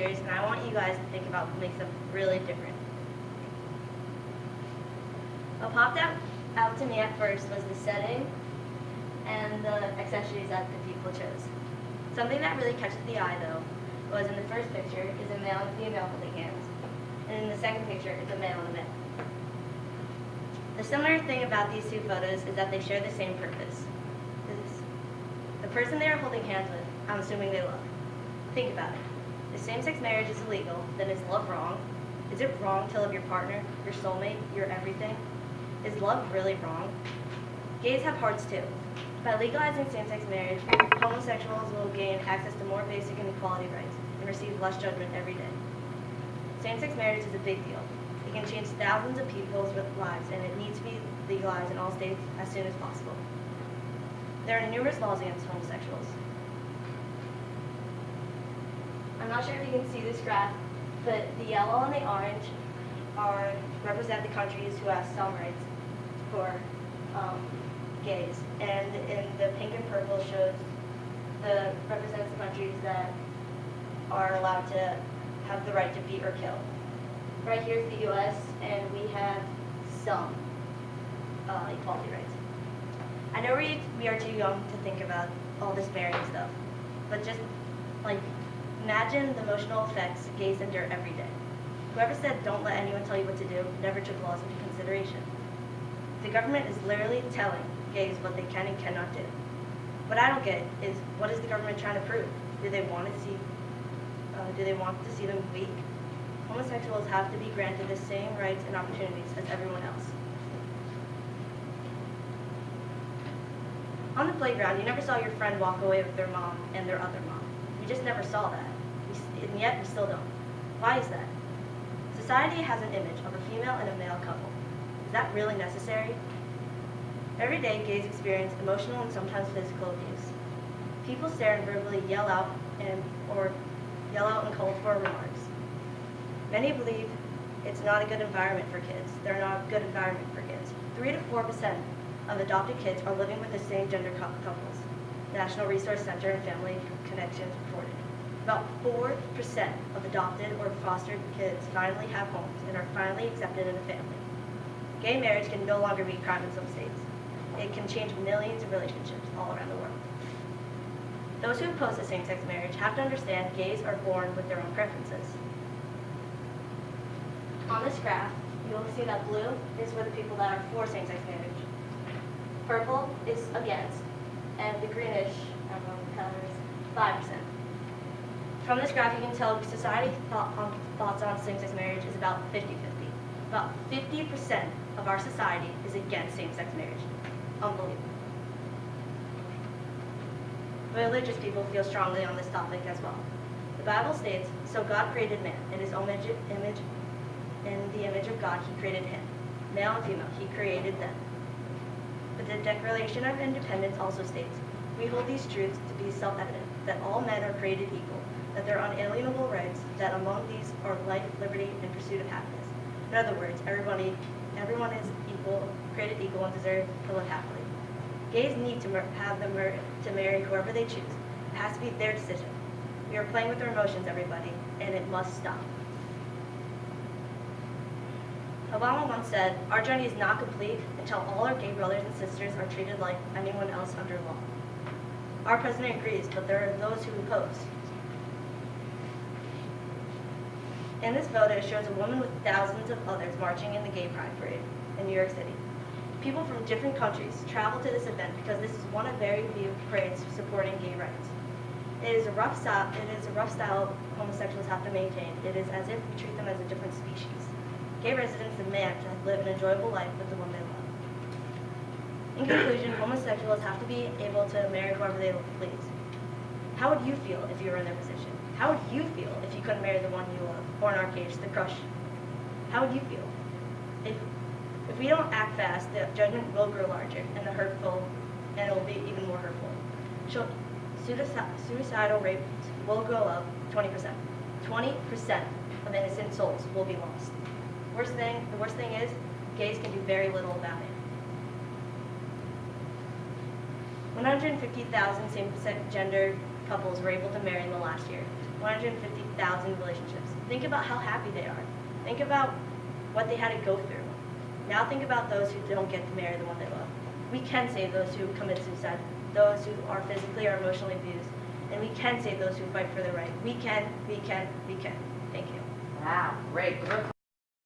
pictures, and I want you guys to think about what makes them really different. What popped out to me at first was the setting and the accessories that the people chose. Something that really catches the eye, though, was in the first picture is a male and female holding hands, and in the second picture is a male and a male. The similar thing about these two photos is that they share the same purpose. The person they are holding hands with, I'm assuming they love. Think about it. If same-sex marriage is illegal, then is love wrong? Is it wrong to love your partner, your soulmate, your everything? Is love really wrong? Gays have hearts too. By legalizing same-sex marriage, homosexuals will gain access to more basic and equality rights and receive less judgment every day. Same-sex marriage is a big deal. It can change thousands of people's lives, and it needs to be legalized in all states as soon as possible. There are numerous laws against homosexuals. I'm not sure if you can see this graph, but the yellow and the orange represent the countries who have some rights for gays, and in the pink and purple represents the countries that are allowed to have the right to beat or kill. Right here is the U.S., and we have some equality rights. I know we are too young to think about all this marrying stuff, but just imagine the emotional effects gays endure every day. Whoever said don't let anyone tell you what to do never took laws into consideration. The government is literally telling gays what they can and cannot do. What I don't get is, what is the government trying to prove? Do they want to see them weak? Homosexuals have to be granted the same rights and opportunities as everyone else. On the playground, you never saw your friend walk away with their mom and their other mom. We just never saw that, and yet we still don't. Why is that? Society has an image of a female and a male couple. Is that really necessary? Every day, gays experience emotional and sometimes physical abuse. People stare and verbally yell out and call for remarks. Many believe it's not a good environment for kids. They're not a good environment for kids. 3 to 4% of adopted kids are living with the same gender couples. National Resource Center and Family Connections reported. About 4% of adopted or fostered kids finally have homes and are finally accepted in a family. Gay marriage can no longer be a crime in some states. It can change millions of relationships all around the world. Those who oppose to same-sex marriage have to understand gays are born with their own preferences. On this graph, you'll see that blue is for the people that are for same-sex marriage. Purple is against, and the greenish, color is 5%. From this graph, you can tell society's thoughts on same-sex marriage is about 50-50. About 50% of our society is against same-sex marriage. Unbelievable. Religious people feel strongly on this topic as well. The Bible states, "So God created man in his own image, in the image of God he created him. Male and female, he created them." But the Declaration of Independence also states, "We hold these truths to be self-evident, that all men are created equal, that there are unalienable rights, that among these are life, liberty, and pursuit of happiness." In other words, everyone is equal, created equal, and deserve to live happily. Gays need to marry whoever they choose. It has to be their decision. We are playing with their emotions, everybody, and it must stop. Obama once said, "Our journey is not complete until all our gay brothers and sisters are treated like anyone else under law." Our president agrees, but there are those who oppose. In this photo, it shows a woman with thousands of others marching in the Gay Pride Parade in New York City. People from different countries travel to this event because this is one of very few parades supporting gay rights. It is a rough style homosexuals have to maintain. It is as if we treat them as a different species. Gay residents demand to live an enjoyable life with the one they love. In conclusion, homosexuals have to be able to marry whoever they please. How would you feel if you were in their position? How would you feel if you couldn't marry the one you love, or in our case, the crush? How would you feel? If we don't act fast, the judgment will grow larger, and it will be even more hurtful. Suicidal rates will go up 20%. 20% of innocent souls will be lost. The worst thing is, gays can do very little about it. 150,000 same-sex gender couples were able to marry in the last year. 150 50,000 relationships. Think about how happy they are. Think about what they had to go through. Now think about those who don't get to marry the one they love. We can save those who commit suicide, those who are physically or emotionally abused, and we can save those who fight for their right. We can. Thank you. Wow, great.